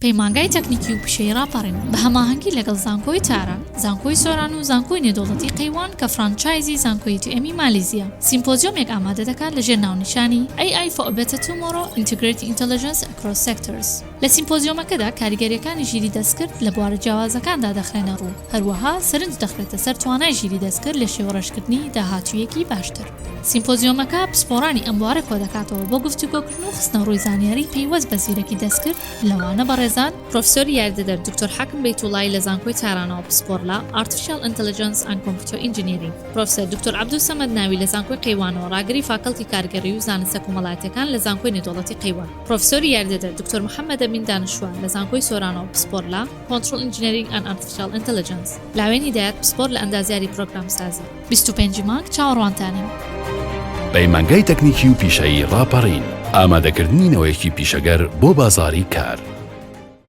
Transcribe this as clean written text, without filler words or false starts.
پەیمانگەی تەکنیکی و پیشەیی ڕاپەڕین بە هەماهەنگی لەگەڵ زانکۆی تاران، زانکۆی سۆران و زانکۆی نێودەوڵەتی قەیوان کە فرانچایزی زانکۆی مالیزیە سیمپۆسیۆمێک ئامادە دەکات لەژێر ناونیشانی AI for a better tomorrow integrating intelligence across sectors. لە سیمپۆسیۆمەکەدا کاریگەریەکانی ژیری دەستکرد لە بوارە جیاوازەکاندا دەخرێنە ڕوو، هەروەها سەرنج دەخرێتە سەر توانای ژیری دەستکرد لە شێوەڕێژکردنی داهاتوویەکی باشتر. سیمپۆسیۆمەکە پسپۆڕانی ئەم بوارە کۆ دەکاتەوە بۆ گفتوگۆکردن و خستنە ڕووی زانیاری پەیوەست بە زیرەکی دەستکرد لەوانە بەڕێزان پرۆفسۆری یاردەدەر دکتۆر حەکم بەیتوڵای لە زانکۆی تارانەوە پسپۆڕلا Artificial Intelligence and Computer Engineering، پرۆفسەر دکتۆر عەبدولسەمەد ناوی لە زانکۆی قەیوانەوە ڕاگەری فاکەڵتی کارگەڕی و زانستە کۆمەڵایەتیەکان لە زانکۆی نێودەوڵەتی قەیوان، پرۆفسۆری یاردەدەر دکتۆر محەممەد ئەمین دانشوان لە زانکۆی سۆرانەوە پسپۆڕلا Control Engineering and Artificial Intelligence. لاوێنی دایات پسپۆڕ لە ئەندازیاری پرۆگرامسازی. 25 مانگ چاوەڕوانتانین. پەیمانگەی تەکنیکی و پیشەیی ڕاپەڕین، ئامادەکردنی نەوەیەکی پیشەگەر بۆ بازاڕی کار.